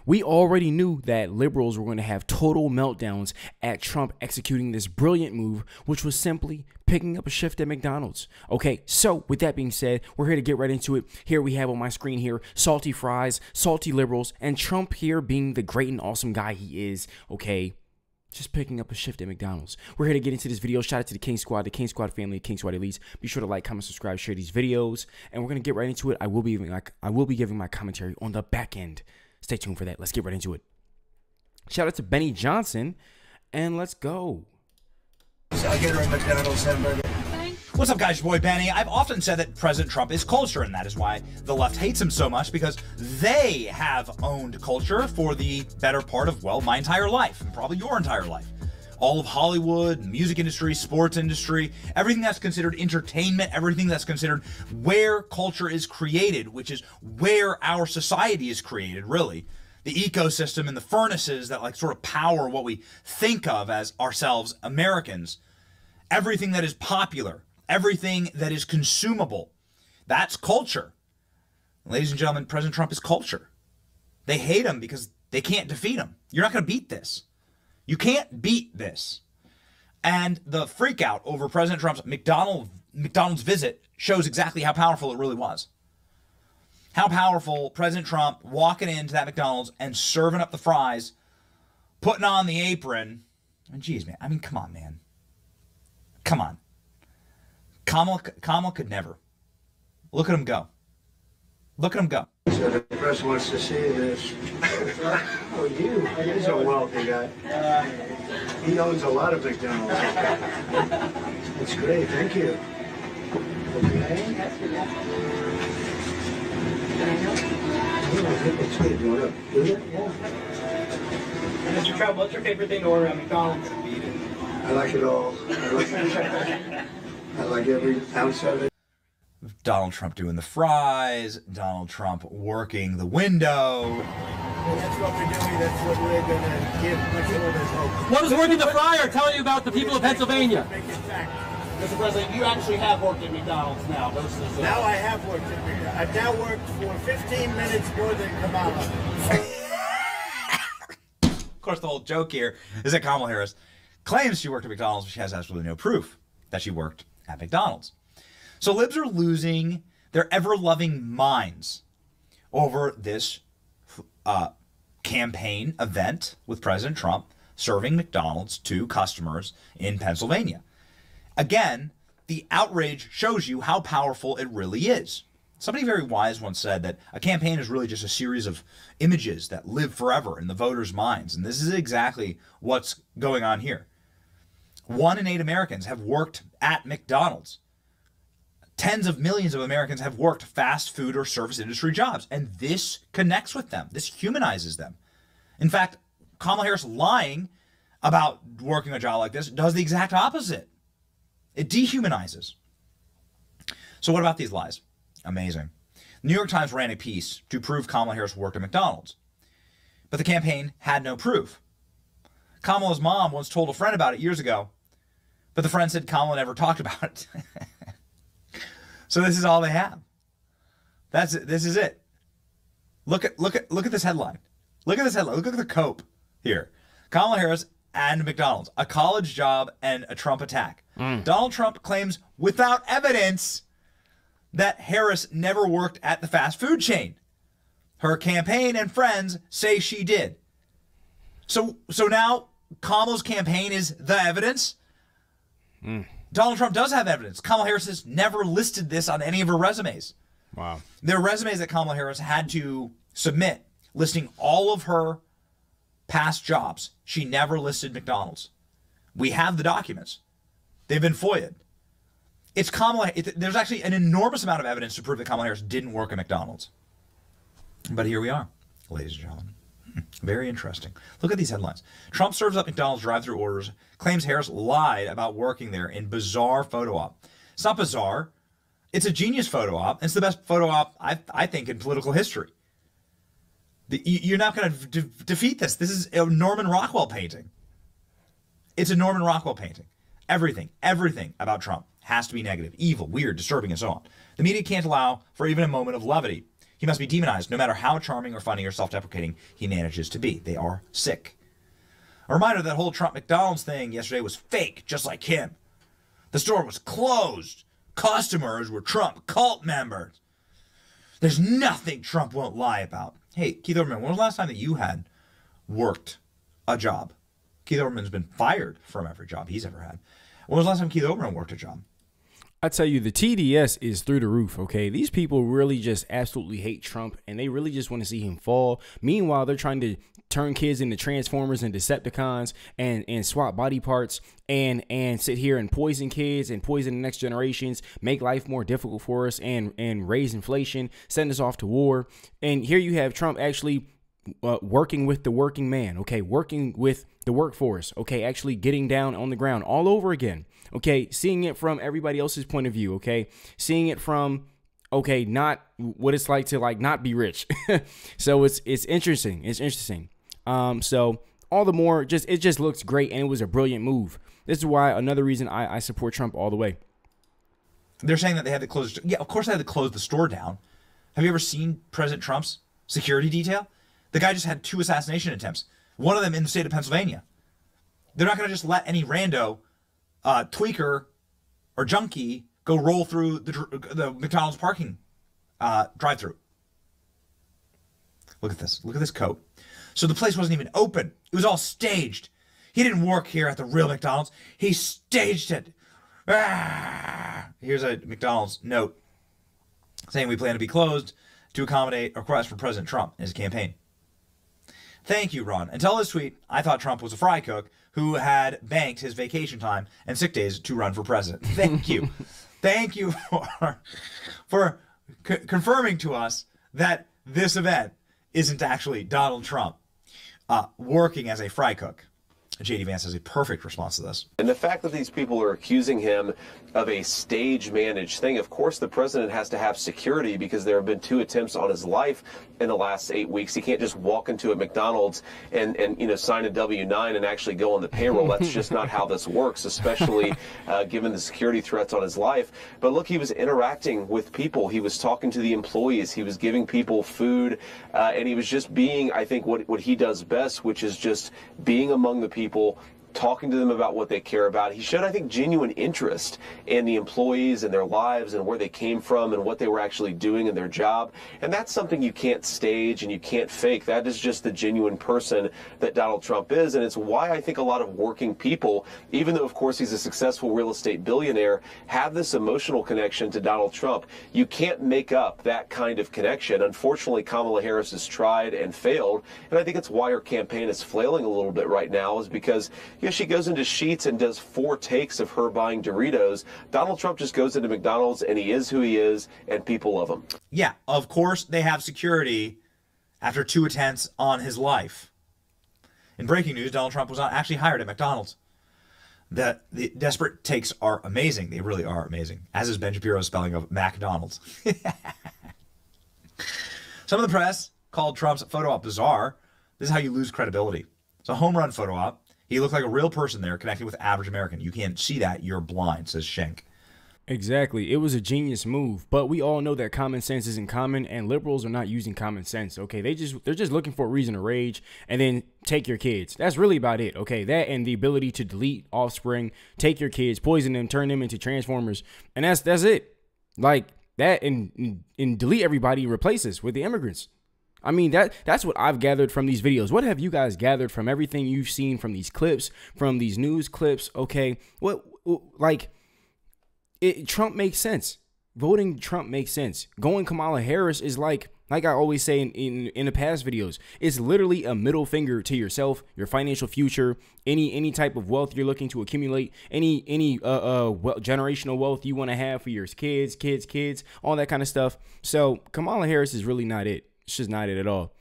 We already knew that liberals were going to have total meltdowns at Trump executing this brilliant move, which was simply picking up a shift at McDonald's. Okay, so with that being said, we're here to get right into it. Here we have on my screen here, salty fries, salty liberals, and Trump here being the great and awesome guy he is, okay, just picking up a shift at McDonald's. We're here to get into this video. Shout out to the King Squad, the King Squad family, King Squad Elites. Be sure to like, comment, subscribe, share these videos, and we're going to get right into it. I will be giving my commentary on the back end. Stay tuned for that. Let's get right into it. Shout out to Benny Johnson, and let's go. I'll get her a McDonald's hamburger. What's up, guys? Your boy Benny. I've often said that President Trump is culture, and that is why the left hates him so much, because they have owned culture for the better part of, well, my entire life, and probably your entire life. All of Hollywood, music industry, sports industry, everything that's considered entertainment, everything that's considered where culture is created, which is where our society is created, really. The ecosystem and the furnaces that like sort of power what we think of as ourselves, Americans. Everything that is popular, everything that is consumable, that's culture. Ladies and gentlemen, President Trump is culture. They hate him because they can't defeat him. You're not going to beat this. You can't beat this. And the freak out over President Trump's McDonald's visit shows exactly how powerful it really was. How powerful President Trump walking into that McDonald's and serving up the fries, putting on the apron. And geez, man, I mean, come on, man. Come on. Kamala could never. Look at him go. Look at him go. So the press wants to see this. Oh, you? He's a wealthy guy. He owns a lot of McDonald's. That's great. Thank you. Okay. It's good. You want to do it? Yeah. Mr. Trump, what's your favorite thing to order at McDonald's? I like it all. I like every ounce of it. Donald Trump doing the fries, Donald Trump working the window. Well, that's what we're doing. That's what we're going to give. What does working the fryer tell you about the people of Pennsylvania? Mr. President, you actually have worked at McDonald's now versus... Now I have worked at McDonald's. I've now worked for 15 minutes more than Kamala. Of course, the whole joke here is that Kamala Harris claims she worked at McDonald's, but she has absolutely no proof that she worked at McDonald's. So libs are losing their ever-loving minds over this campaign event with President Trump serving McDonald's to customers in Pennsylvania. Again, the outrage shows you how powerful it really is. Somebody very wise once said that a campaign is really just a series of images that live forever in the voters' minds. And this is exactly what's going on here. 1 in 8 Americans have worked at McDonald's. Tens of millions of Americans have worked fast food or service industry jobs, and this connects with them. This humanizes them. In fact, Kamala Harris lying about working a job like this does the exact opposite. It dehumanizes. So what about these lies? Amazing. The New York Times ran a piece to prove Kamala Harris worked at McDonald's, but the campaign had no proof. Kamala's mom once told a friend about it years ago, but the friend said Kamala never talked about it. So this is all they have. That's it. This is it. Look at this headline. Look at this headline. Look at the cope here. Kamala Harris and McDonald's, a college job and a Trump attack. Donald Trump claims without evidence that Harris never worked at the fast food chain. Her campaign and friends say she did. So now Kamala's campaign is the evidence. Donald Trump does have evidence. Kamala Harris has never listed this on any of her resumes. Wow. There are resumes that Kamala Harris had to submit listing all of her past jobs. She never listed McDonald's. We have the documents. They've been FOIA'd. It's Kamala. There's actually an enormous amount of evidence to prove that Kamala Harris didn't work at McDonald's. But here we are, ladies and gentlemen. Very interesting. Look at these headlines. Trump serves up McDonald's drive-thru orders, claims Harris lied about working there in bizarre photo op. It's not bizarre. It's a genius photo op. It's the best photo op, I think, in political history. You're not going to defeat this. This is a Norman Rockwell painting. It's a Norman Rockwell painting. Everything about Trump has to be negative, evil, weird, disturbing, and so on. The media can't allow for even a moment of levity. He must be demonized, no matter how charming or funny or self-deprecating he manages to be. They are sick. A reminder that whole Trump McDonald's thing yesterday was fake, just like him. The store was closed. Customers were Trump cult members. There's nothing Trump won't lie about. Hey, Keith Olbermann, when was the last time that you had worked a job? Keith Olbermann's been fired from every job he's ever had. When was the last time Keith Olbermann worked a job? I tell you, the TDS is through the roof, okay? These people really just absolutely hate Trump, and they really just want to see him fall. Meanwhile, they're trying to turn kids into Transformers and Decepticons and swap body parts and sit here and poison kids and poison the next generations, make life more difficult for us and raise inflation, send us off to war. And here you have Trump actually working with the working man, okay? Working with the workforce, okay? Actually getting down on the ground all over again. Okay, seeing it from everybody else's point of view, okay? Seeing it from, okay, not what it's like to like not be rich. So it's interesting. It's interesting. So all the more, it just looks great, and it was a brilliant move. This is why another reason I support Trump all the way. They're saying that they had to close. Yeah, of course they had to close the store down. Have you ever seen President Trump's security detail? The guy just had 2 assassination attempts. One of them in the state of Pennsylvania. They're not going to just let any rando tweaker or junkie go roll through the McDonald's parking drive-through. Look at this. Look at this coat. So the place wasn't even open. It was all staged. He didn't work here at the real McDonald's. He staged it. Here's a McDonald's note saying we plan to be closed to accommodate a request from President Trump in his campaign. Thank you, Ron. Until this tweet, I thought Trump was a fry cook who had banked his vacation time and sick days to run for president. Thank you. Thank you for confirming to us that this event isn't actually Donald Trump working as a fry cook. J.D. Vance has a perfect response to this. And the fact that these people are accusing him of a stage-managed thing, of course the president has to have security because there have been 2 attempts on his life in the last 8 weeks. He can't just walk into a McDonald's and sign a W-9 and actually go on the payroll. That's just not how this works, especially given the security threats on his life. But look, he was interacting with people. He was talking to the employees. He was giving people food. And he was just being, I think, what he does best, which is just being among the people, talking to them about what they care about. He showed, I think, genuine interest in the employees and their lives and where they came from and what they were actually doing in their job. And that's something you can't stage and you can't fake. That is just the genuine person that Donald Trump is. And it's why I think a lot of working people, even though, of course, he's a successful real estate billionaire, have this emotional connection to Donald Trump. You can't make up that kind of connection. Unfortunately, Kamala Harris has tried and failed. And I think it's why her campaign is flailing a little bit right now, is because she goes into Sheets and does 4 takes of her buying Doritos. Donald Trump just goes into McDonald's and he is who he is, and people love him. Yeah, of course they have security after 2 attempts on his life. In breaking news, Donald Trump was not actually hired at McDonald's. The desperate takes are amazing. They really are amazing. As is Ben Shapiro's spelling of McDonald's. Some of the press called Trump's photo op bizarre. This is how you lose credibility. It's a home run photo op. He looked like a real person there connecting with average American. You can't see that. You're blind, says Schenk. Exactly. It was a genius move, but we all know that common sense isn't common, and liberals are not using common sense. Okay, they're just looking for a reason to rage and then take your kids. That's really about it. Okay, that and the ability to delete offspring, take your kids, poison them, turn them into Transformers, and that's it. Like that, and delete everybody, replace us with the immigrants. I mean, that's what I've gathered from these videos. What have you guys gathered from everything you've seen from these clips, from these news clips? Okay, Trump makes sense. Voting Trump makes sense. Going Kamala Harris is like I always say in the past videos, it's literally a middle finger to yourself, your financial future, any type of wealth you're looking to accumulate, any generational wealth you want to have for your kids, all that kind of stuff. So Kamala Harris is really not it. It's just not it at all.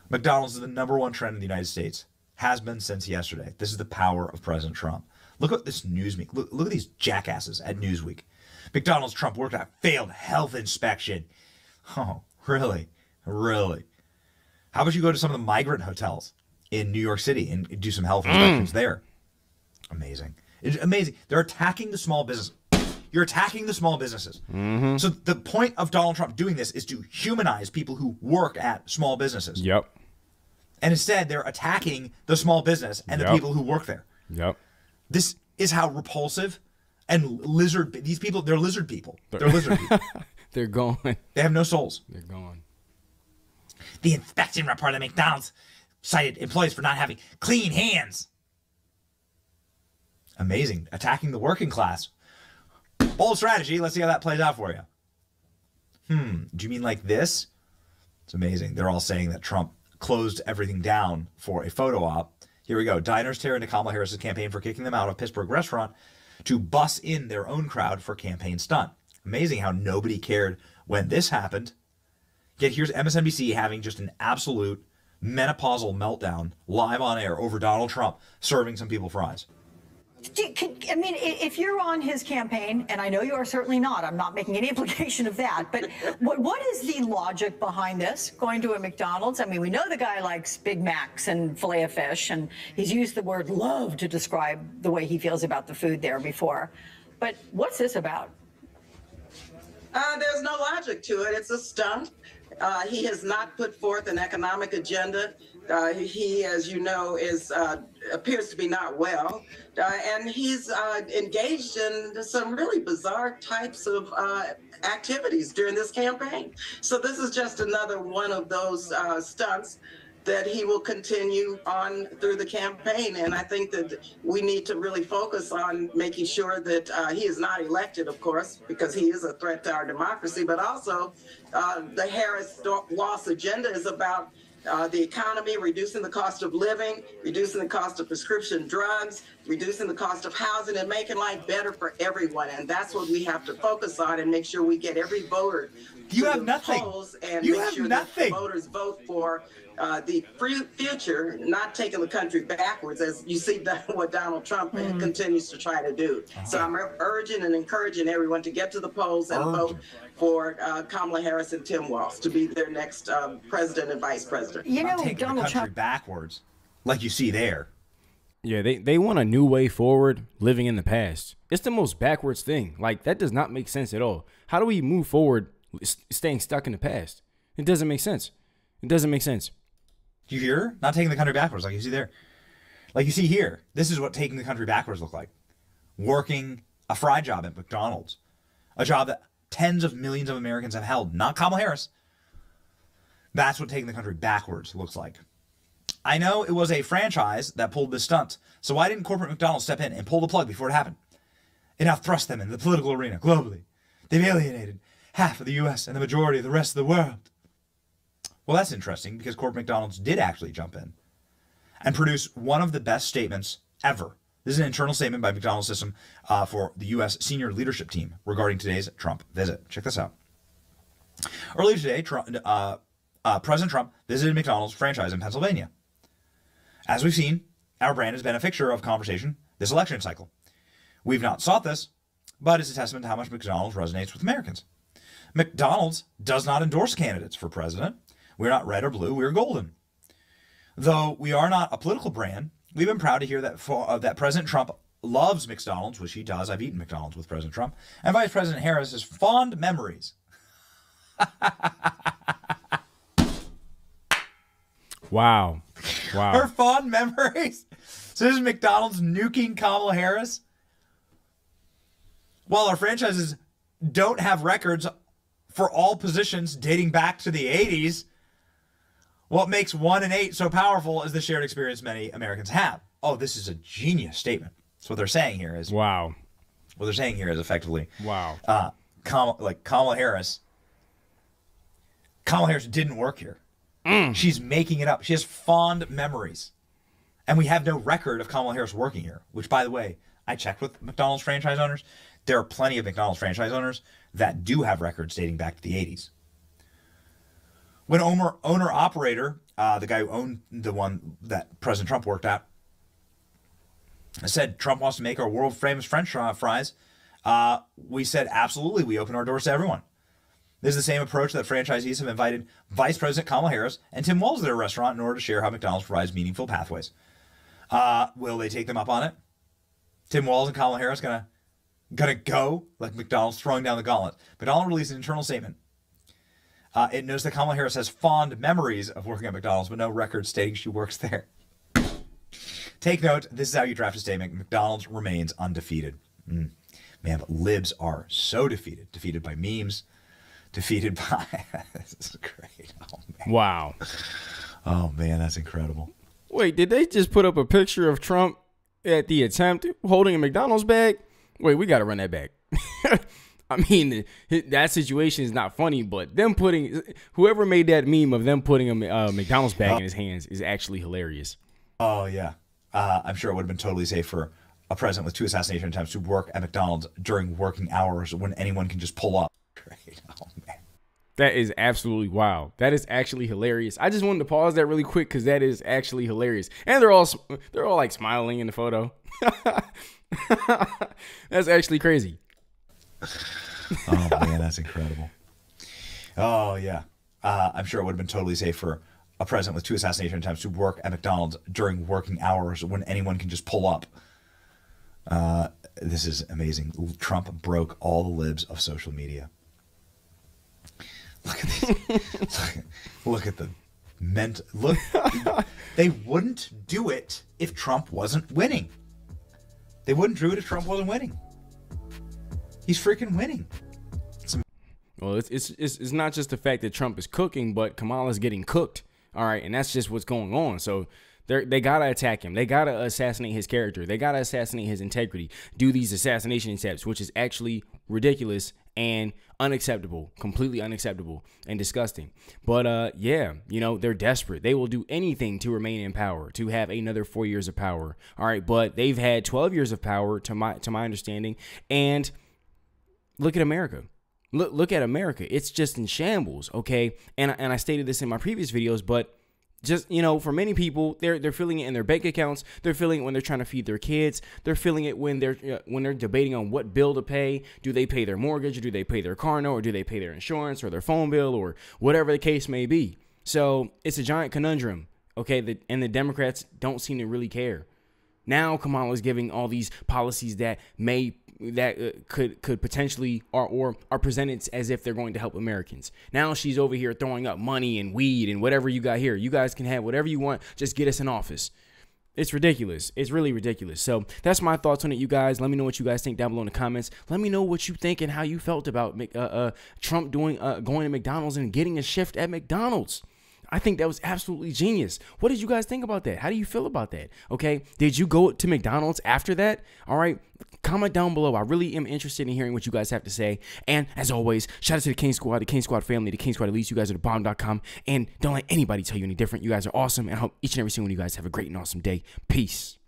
McDonald's is the #1 trend in the United States. Has been since yesterday. This is the power of President Trump. Look at this Newsweek. Look at these jackasses at Newsweek. McDonald's Trump worked out failed health inspection. Oh, really? Really? How about you go to some of the migrant hotels in New York City and do some health inspections there? Amazing. It's amazing. They're attacking the small business. You're attacking the small businesses. So the point of Donald Trump doing this is to humanize people who work at small businesses. Yep. And instead, they're attacking the small business and the people who work there. Yep. This is how repulsive and these people, they're lizard people. They're lizard people. They're gone. They have no souls. They're gone. The inspection report of McDonald's cited employees for not having clean hands. Amazing. Attacking the working class. Bold strategy. Let's see how that plays out for you. Do you mean like this? It's amazing. They're all saying that Trump closed everything down for a photo op. Here we go. Diners tear into Kamala Harris's campaign for kicking them out of Pittsburgh restaurant to bus in their own crowd for campaign stunt. Amazing how nobody cared when this happened. Yet here's MSNBC having just an absolute menopausal meltdown live on air over Donald Trump serving some people fries. I mean, if you're on his campaign, and I know you are certainly not, I'm not making any implication of that, but what is the logic behind this, going to a McDonald's? I mean, we know the guy likes Big Macs and filet of fish, and he's used the word love to describe the way he feels about the food there before. But what's this about? There's no logic to it. It's a stunt. He has not put forth an economic agenda. He, as you know, appears to be not well, and he's engaged in some really bizarre types of activities during this campaign. So this is just another one of those stunts that he will continue on through the campaign. And I think that we need to really focus on making sure that he is not elected, of course, because he is a threat to our democracy, but also the Harris loss agenda is about the economy, reducing the cost of living, reducing the cost of prescription drugs, reducing the cost of housing, and making life better for everyone. And that's what we have to focus on and make sure we get every voter to the polls and make sure that the voters vote for the future, not taking the country backwards, as you see what Donald Trump continues to try to do. So I'm urging and encouraging everyone to get to the polls and vote for Kamala Harris and Tim Walz to be their next president and vice president. You know, taking Donald the country Trump backwards, like you see there. Yeah, they want a new way forward living in the past. It's the most backwards thing. Like, that does not make sense at all. How do we move forward staying stuck in the past? It doesn't make sense. It doesn't make sense. Do you hear? Not taking the country backwards like you see there. Like you see here. This is what taking the country backwards look like. Working a fry job at McDonald's. A job that tens of millions of Americans have held. Not Kamala Harris. That's what taking the country backwards looks like. I know it was a franchise that pulled this stunt. So why didn't corporate McDonald's step in and pull the plug before it happened? It now thrust them into the political arena globally. They've alienated half of the U.S. and the majority of the rest of the world. Well, that's interesting because corporate McDonald's did actually jump in and produce one of the best statements ever. This is an internal statement by McDonald's system for the U.S. senior leadership team regarding today's Trump visit. Check this out. Earlier today, President Trump visited McDonald's franchise in Pennsylvania. As we've seen, our brand has been a fixture of conversation this election cycle. We've not sought this, but it's a testament to how much McDonald's resonates with Americans. McDonald's does not endorse candidates for president. We're not red or blue, we're golden. Though we are not a political brand, we've been proud to hear that that President Trump loves McDonald's, which he does. I've eaten McDonald's with President Trump. And Vice President Harris has fond memories. Wow. Wow. Her fond memories. So this is McDonald's nuking Kamala Harris. While our franchises don't have records for all positions dating back to the 80s, what makes 1 and 8 so powerful is the shared experience many Americans have. Oh, this is a genius statement. So what they're saying here is... Wow. What they're saying here is effectively... Wow. Kamala Harris didn't work here. She's making it up. She has fond memories. And we have no record of Kamala Harris working here, which, by the way, I checked with McDonald's franchise owners. There are plenty of McDonald's franchise owners that do have records dating back to the 80s. When owner-operator, the guy who owned the one that President Trump worked at, said Trump wants to make our world-famous French fries, we said, absolutely, we open our doors to everyone. This is the same approach that franchisees have invited Vice President Kamala Harris and Tim Walz to their restaurant in order to share how McDonald's provides meaningful pathways. Will they take them up on it? Tim Walz and Kamala Harris going to gonna go like McDonald's throwing down the gauntlet. McDonald's released an internal statement. It notes that Kamala Harris has fond memories of working at McDonald's, but no record stating she works there. Take note, this is how you draft a statement. McDonald's remains undefeated. Man, but libs are so defeated. Defeated by memes. Defeated by... This is great. Oh, man. Wow. Oh, man, that's incredible. Wait, did they just put up a picture of Trump at the attempt holding a McDonald's bag? Wait, we got to run that back. I mean, that situation is not funny, but them putting... Whoever made that meme of them putting a McDonald's bag in his hands is actually hilarious. Oh, yeah. I'm sure it would have been totally safe for a president with 2 assassination attempts to work at McDonald's during working hours when anyone can just pull up. Great. Oh, man. That is absolutely wild. That is actually hilarious. I just wanted to pause that really quick because that is actually hilarious. And they're all like smiling in the photo. That's actually crazy. Oh, man, that's incredible. Oh, yeah. I'm sure it would have been totally safe for a president with 2 assassination attempts to work at McDonald's during working hours when anyone can just pull up. This is amazing. Trump broke all the libs of social media. Look at these. Look at the look. They wouldn't do it if Trump wasn't winning. They wouldn't do it if Trump wasn't winning. He's freaking winning. Well, it's not just the fact that Trump is cooking, but Kamala's getting cooked. All right, and that's just what's going on. So they gotta attack him. They gotta assassinate his character. They gotta assassinate his integrity. Do these assassination attempts, which is actually ridiculous and unacceptable, completely unacceptable and disgusting. But yeah, you know, they're desperate. They will do anything to remain in power, to have another 4 years of power. All right, but they've had 12 years of power, to my understanding, and look at America. Look at America. It's just in shambles, okay? And I stated this in my previous videos, but just, you know, for many people, they're feeling it in their bank accounts. They're feeling it when they're trying to feed their kids. They're feeling it when they're debating on what bill to pay. Do they pay their mortgage, or do they pay their car note, or do they pay their insurance or their phone bill, or whatever the case may be? So it's a giant conundrum, okay? And the Democrats don't seem to really care. Now Kamala is giving all these policies that could potentially or are presented as if they're going to help Americans. Now she's over here throwing up money and weed and whatever you got here. You guys can have whatever you want. Just get us in office. It's ridiculous. It's really ridiculous. So that's my thoughts on it, you guys. Let me know what you guys think down below in the comments. Let me know what you think and how you felt about Trump going to McDonald's and getting a shift at McDonald's. I think that was absolutely genius. What did you guys think about that? How do you feel about that? Okay. Did you go to McDonald's after that? All right. Comment down below. I really am interested in hearing what you guys have to say. And as always, shout out to the King Squad, the King Squad family, the King Squad Elites. You guys are the bomb.com. And don't let anybody tell you any different. You guys are awesome. And I hope each and every single one of you guys have a great and awesome day. Peace.